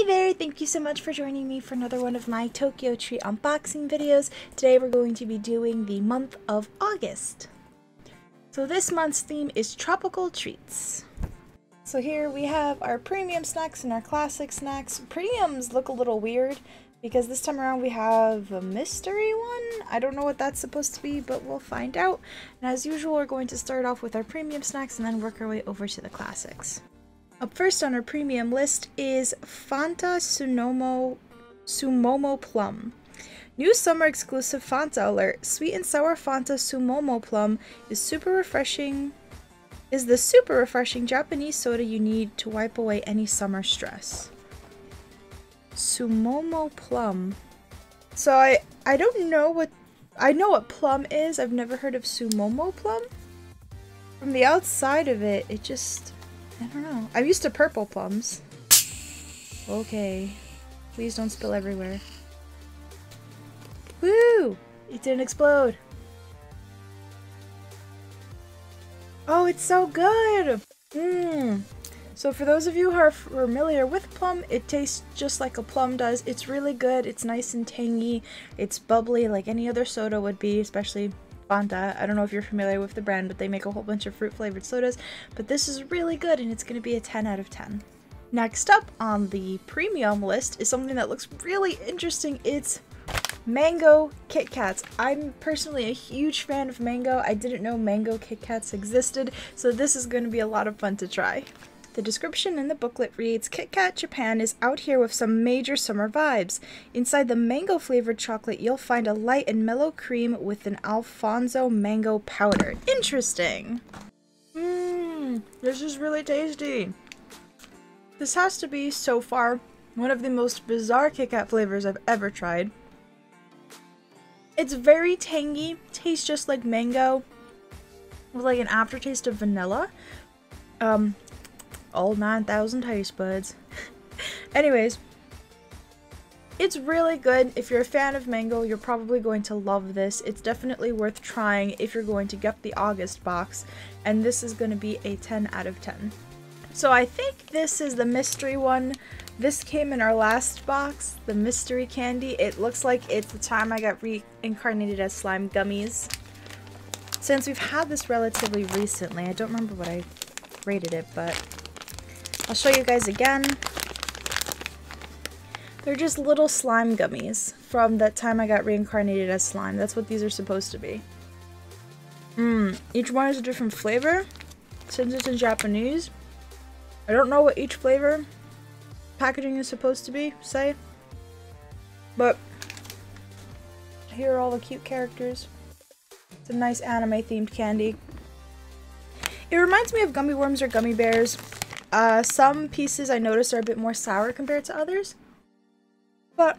Hey there, thank you so much for joining me for another one of my Tokyo Treat unboxing videos. Today we're going to be doing the month of August. So this month's theme is tropical treats. So here we have our premium snacks and our classic snacks. Premiums look a little weird because this time around we have a mystery one. I don't know what that's supposed to be, but we'll find out. And as usual, we're going to start off with our premium snacks and then work our way over to the classics. Up first on our premium list is Fanta Sumomo Plum. New summer exclusive Fanta alert. Sweet and sour Fanta Sumomo Plum is the super refreshing Japanese soda you need to wipe away any summer stress. Sumomo Plum. So I don't know what, I know what plum is. I've never heard of Sumomo Plum. From the outside of it, it just, I don't know. I'm used to purple plums. Okay. Please don't spill everywhere. Woo! It didn't explode. Oh, it's so good! So for those of you who are familiar with plum, it tastes just like a plum does. It's really good. It's nice and tangy. It's bubbly like any other soda would be, especially Fanta. I don't know if you're familiar with the brand, but they make a whole bunch of fruit flavored sodas. But this is really good and it's going to be a 10 out of 10. Next up on the premium list is something that looks really interesting. It's mango Kit Kats. I'm personally a huge fan of mango. I didn't know mango Kit Kats existed, so this is going to be a lot of fun to try. The description in the booklet reads, Kit Kat Japan is out here with some major summer vibes. Inside the mango flavored chocolate, you'll find a light and mellow cream with an Alfonso mango powder. Interesting. This is really tasty. This has to be, so far, one of the most bizarre Kit Kat flavors I've ever tried. It's very tangy, tastes just like mango, with like an aftertaste of vanilla. All 9,000 taste buds. Anyways, it's really good. If you're a fan of mango, you're probably going to love this. It's definitely worth trying if you're going to get the August box, and this is going to be a 10 out of 10. So I think this is the mystery one. This came in our last box, the mystery candy. It looks like it's the time I got reincarnated as slime gummies. Since we've had this relatively recently, I don't remember what I rated it, but I'll show you guys again. They're just little slime gummies from that time I got reincarnated as slime. That's what these are supposed to be. Each one is a different flavor. Since it's in Japanese, I don't know what each flavor packaging is supposed to be, but here are all the cute characters. It's a nice anime themed candy. It reminds me of gummy worms or gummy bears. Some pieces I noticed are a bit more sour compared to others, but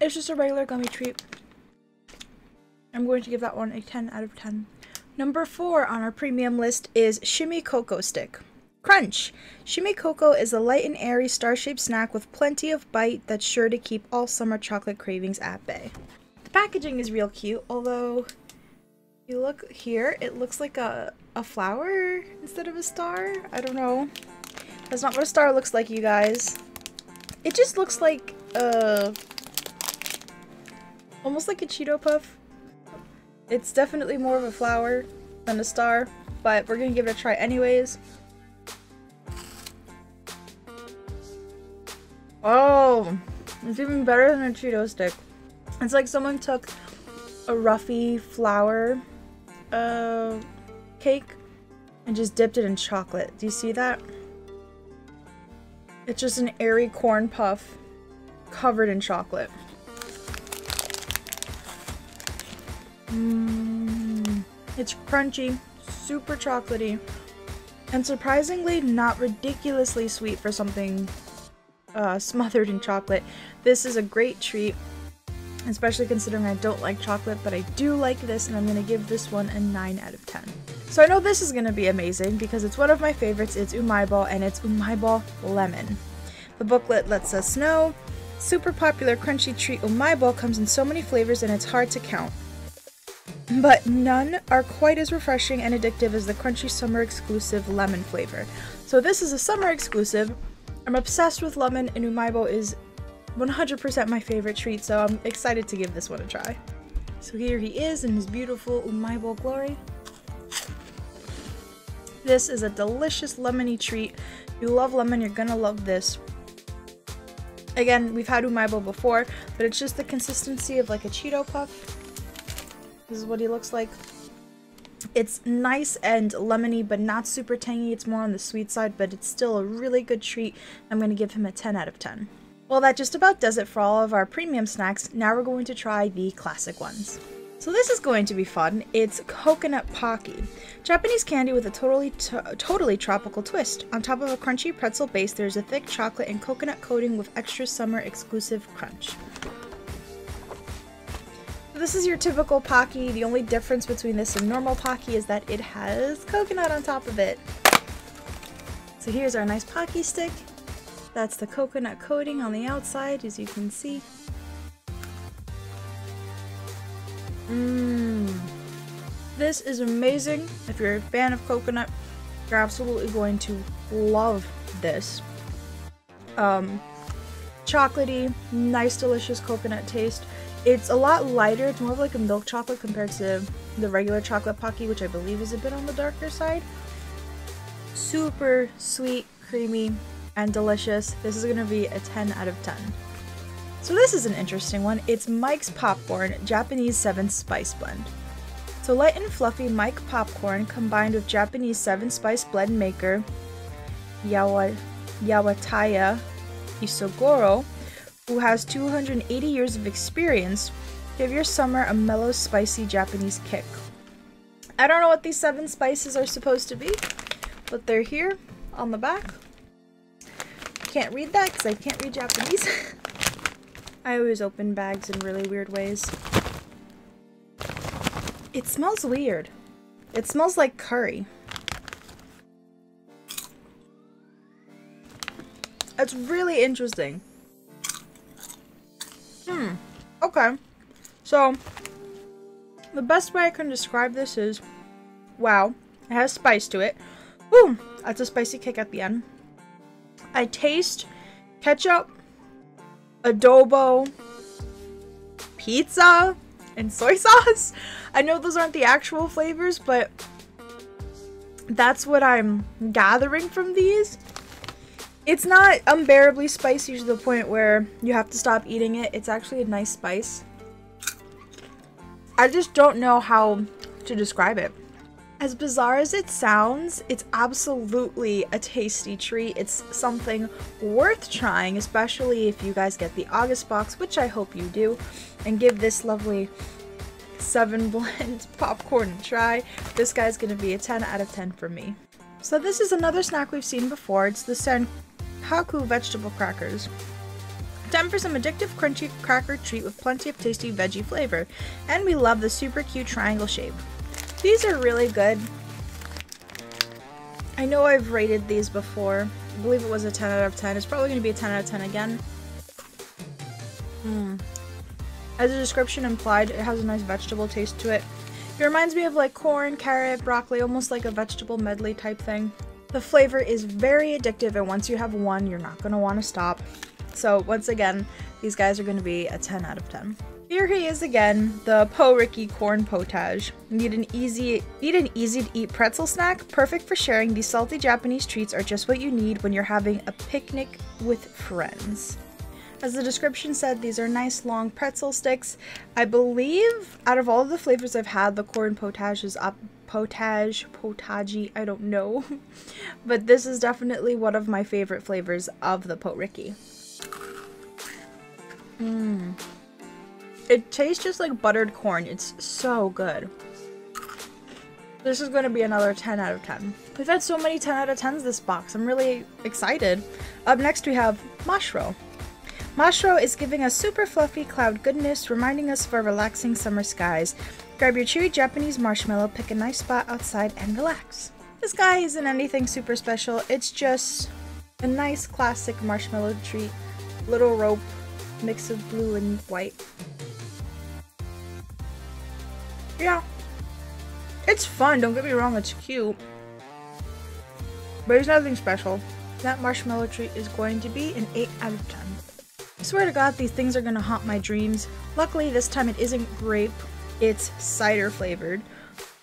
it's just a regular gummy treat. I'm going to give that one a 10 out of 10. Number 4 on our premium list is Shimmy Cocoa Stick. Crunch! Shimmy Cocoa is a light and airy star-shaped snack with plenty of bite that's sure to keep all summer chocolate cravings at bay. The packaging is real cute, although if you look here, it looks like a flower instead of a star. I don't know. That's not what a star looks like, you guys. It just looks like almost like a Cheeto Puff. It's definitely more of a flower than a star, but we're gonna give it a try anyways. Oh, it's even better than a Cheeto stick. It's like someone took a Ruffy flour cake and just dipped it in chocolate. Do you see that? It's just an airy corn puff covered in chocolate. It's crunchy, super chocolatey, and surprisingly not ridiculously sweet for something smothered in chocolate. This is a great treat, especially considering I don't like chocolate, but I do like this, and I'm going to give this one a 9 out of 10. So I know this is going to be amazing because it's one of my favorites. It's Umaibo, and it's Umaibo Lemon. The booklet lets us know, super popular crunchy treat Umaibo comes in so many flavors and it's hard to count. But none are quite as refreshing and addictive as the crunchy summer exclusive lemon flavor. So this is a summer exclusive. I'm obsessed with lemon, and Umaibo is 100% my favorite treat, so I'm excited to give this one a try. So here he is in his beautiful Umaibo glory. This is a delicious lemony treat. If you love lemon, you're gonna love this. Again, we've had Umaibo before, but it's just the consistency of like a Cheeto Puff. This is what he looks like. It's nice and lemony, but not super tangy. It's more on the sweet side, but it's still a really good treat. I'm going to give him a 10 out of 10. Well, that just about does it for all of our premium snacks. Now we're going to try the classic ones. So this is going to be fun. It's coconut Pocky, Japanese candy with a totally tropical twist. On top of a crunchy pretzel base, there's a thick chocolate and coconut coating with extra summer exclusive crunch. This is your typical Pocky. The only difference between this and normal Pocky is that it has coconut on top of it. So here's our nice Pocky stick. That's the coconut coating on the outside, as you can see. This is amazing. If you're a fan of coconut, you're absolutely going to love this. Chocolatey, nice delicious coconut taste. It's a lot lighter. It's more of like a milk chocolate compared to the regular chocolate Pocky, which I believe is a bit on the darker side. Super sweet, creamy, and delicious. This is going to be a 10 out of 10. So this is an interesting one. It's Mike's Popcorn Japanese 7 Spice Blend. So light and fluffy Mike Popcorn combined with Japanese 7 Spice Blend maker Yawataya Isogoro, who has 280 years of experience, give your summer a mellow, spicy Japanese kick. I don't know what these 7 spices are supposed to be, but they're here on the back. I can't read that because I can't read Japanese. I always open bags in really weird ways. It smells weird. It smells like curry. It's really interesting. Okay. So, the best way I can describe this is, wow, it has spice to it. Boom! That's a spicy kick at the end. I taste ketchup, adobo, pizza, and soy sauce. I know those aren't the actual flavors, but that's what I'm gathering from these. It's not unbearably spicy to the point where you have to stop eating it. It's actually a nice spice. I just don't know how to describe it. As bizarre as it sounds, it's absolutely a tasty treat. It's something worth trying, especially if you guys get the August box, which I hope you do, and give this lovely 7 blend popcorn a try. This guy's gonna be a 10 out of 10 for me. So this is another snack we've seen before. It's the Senkaku Vegetable crackers. Time for some addictive crunchy cracker treat with plenty of tasty veggie flavor. And we love the super cute triangle shape. These are really good. I know I've rated these before. I believe it was a 10 out of 10. It's probably going to be a 10 out of 10 again. As the description implied, it has a nice vegetable taste to it. It reminds me of like corn, carrot, broccoli, almost like a vegetable medley type thing. The flavor is very addictive, and once you have one, you're not going to want to stop. So once again, these guys are going to be a 10 out of 10. Here he is again, the Po-Ricky Corn Potage. Need an easy to eat pretzel snack? Perfect for sharing. These salty Japanese treats are just what you need when you're having a picnic with friends. As the description said, these are nice long pretzel sticks. I believe out of all of the flavors I've had, the corn potage is up. Potage Potagi, I don't know. But this is definitely one of my favorite flavors of the Po-Ricky. It tastes just like buttered corn. It's so good. This is going to be another 10 out of 10. We've had so many 10 out of 10s this box. I'm really excited. Up next we have Mashrow. Mashrow is giving us super fluffy cloud goodness, reminding us of our relaxing summer skies. Grab your chewy Japanese marshmallow, pick a nice spot outside, and relax. This guy isn't anything super special. It's just a nice classic marshmallow treat. Little rope, mix of blue and white. Yeah. It's fun, don't get me wrong, it's cute. But it's nothing special. that marshmallow treat is going to be an 8 out of 10. I swear to God, these things are gonna haunt my dreams. Luckily, this time it isn't grape, it's cider flavored.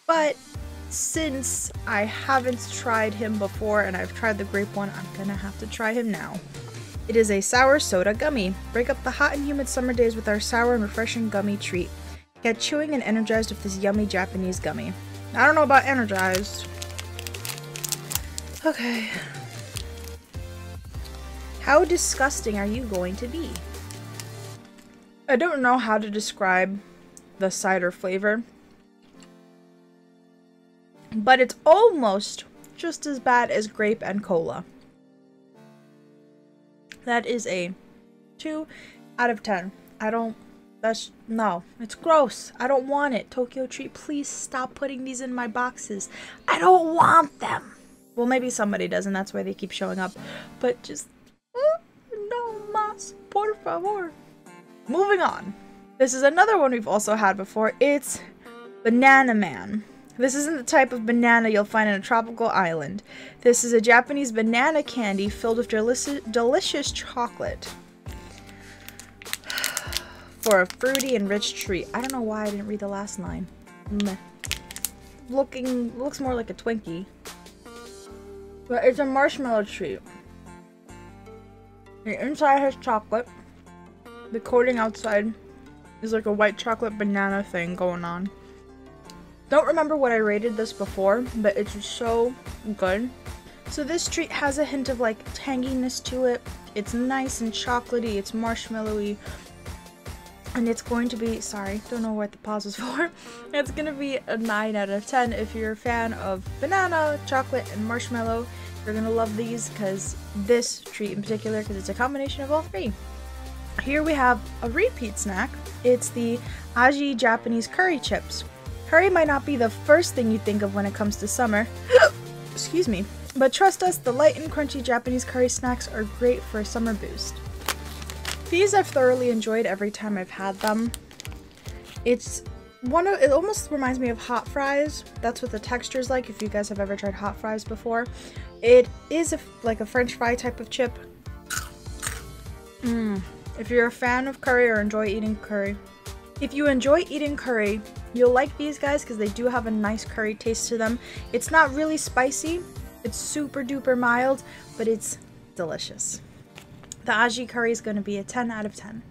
But since I haven't tried him before and I've tried the grape one, I'm gonna have to try him now. It is a sour soda gummy. Break up the hot and humid summer days with our sour and refreshing gummy treat. Get chewing and energized with this yummy Japanese gummy. I don't know about energized. Okay. How disgusting are you going to be? I don't know how to describe the cider flavor, but it's almost just as bad as grape and cola. That is a 2 out of 10. No, it's gross. I don't want it. Tokyo Treat, please stop putting these in my boxes. I don't want them. Well, maybe somebody does, and that's why they keep showing up. But just, no más, por favor. Moving on. This is another one we've also had before. It's Banana Man. This isn't the type of banana you'll find in a tropical island. This is a Japanese banana candy filled with delicious chocolate for a fruity and rich treat. I don't know why I didn't read the last line. Meh. Looks more like a Twinkie. But it's a marshmallow treat. The inside has chocolate. The coating outside is like a white chocolate banana thing going on. Don't remember what I rated this before, but it's so good. So this treat has a hint of like tanginess to it. It's nice and chocolatey, it's marshmallowy. And it's going to be, sorry, don't know what the pause is for. It's going to be a 9 out of 10 if you're a fan of banana, chocolate, and marshmallow. You're going to love these because this treat in particular, because it's a combination of all three. Here we have a repeat snack. It's the Aji Japanese Curry Chips. Curry might not be the first thing you think of when it comes to summer. Excuse me. But trust us, the light and crunchy Japanese curry snacks are great for a summer boost. These I've thoroughly enjoyed every time I've had them. It almost reminds me of hot fries. That's what the texture is like if you guys have ever tried hot fries before. It is like a French fry type of chip. If you're a fan of curry or enjoy eating curry. If you enjoy eating curry, you'll like these guys because they do have a nice curry taste to them. It's not really spicy. It's super duper mild, but it's delicious. The Aji Curry is going to be a 10 out of 10.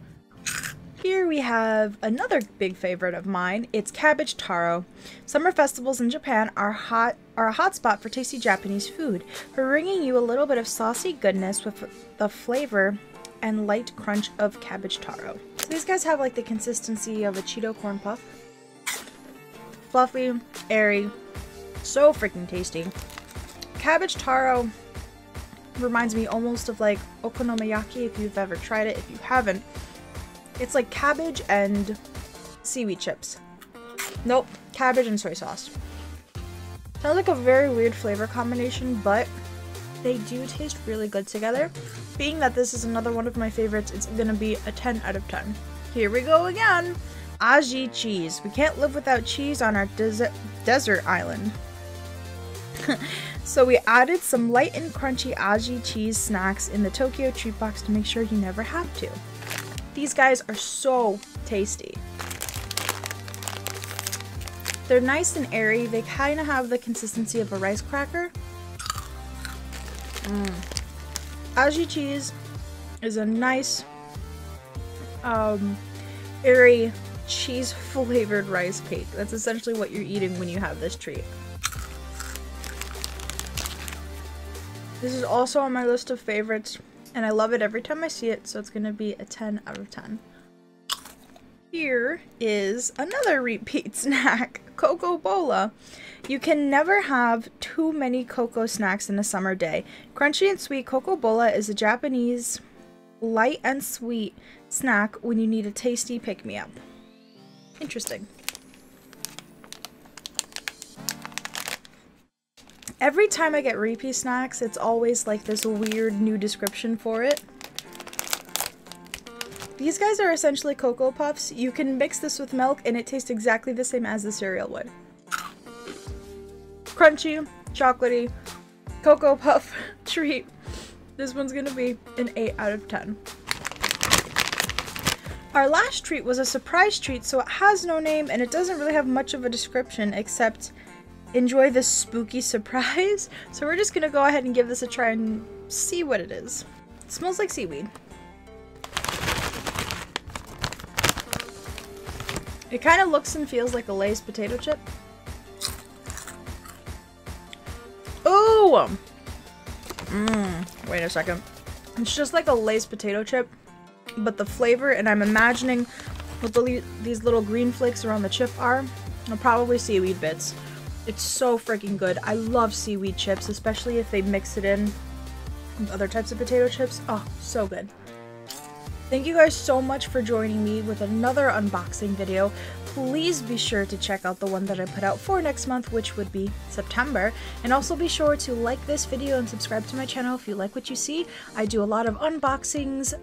Here we have another big favorite of mine. It's Cabbage Taro. Summer festivals in Japan are a hot spot for tasty Japanese food, bringing you a little bit of saucy goodness with the flavor and light crunch of cabbage taro. So these guys have like the consistency of a Cheeto corn puff. Fluffy, airy, so freaking tasty. Cabbage taro reminds me almost of like okonomiyaki if you've ever tried it. If you haven't, it's like cabbage and seaweed chips. Nope, cabbage and soy sauce. Sounds like a very weird flavor combination, but they do taste really good together. Being that this is another one of my favorites, it's gonna be a 10 out of 10. Here we go again. Aji Cheese. We can't live without cheese on our desert island. So we added some light and crunchy Aji Cheese snacks in the Tokyo Treat Box to make sure you never have to. These guys are so tasty. They're nice and airy. They kind of have the consistency of a rice cracker. Aji Cheese is a nice, airy, cheese-flavored rice cake. That's essentially what you're eating when you have this treat. This is also on my list of favorites, and I love it every time I see it, so it's going to be a 10 out of 10. Here is another repeat snack, Cocobola. You can never have too many cocoa snacks in a summer day. Crunchy and sweet Cocobola is a Japanese light and sweet snack when you need a tasty pick-me-up. Interesting. Every time I get repeat snacks, it's always like this weird new description for it. These guys are essentially Cocoa Puffs. You can mix this with milk and it tastes exactly the same as the cereal would. Crunchy, chocolatey, Cocoa Puff treat. This one's gonna be an 8 out of 10. Our last treat was a surprise treat, so it has no name and it doesn't really have much of a description except enjoy this spooky surprise. So we're just gonna go ahead and give this a try and see what it is. It smells like seaweed. It kind of looks and feels like a Lay's potato chip. Ooh! Wait a second. It's just like a Lay's potato chip, but the flavor, and I'm imagining what these little green flakes around the chip are probably seaweed bits. It's so freaking good. I love seaweed chips, especially if they mix it in with other types of potato chips. Oh, so good. Thank you guys so much for joining me with another unboxing video. Please be sure to check out the one that I put out for next month, which would be September. And also be sure to like this video and subscribe to my channel if you like what you see. I do a lot of unboxings,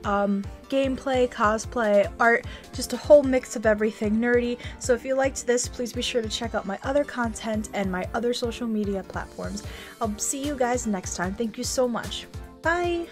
gameplay, cosplay, art, just a whole mix of everything nerdy. So if you liked this, please be sure to check out my other content and my other social media platforms. I'll see you guys next time. Thank you so much. Bye!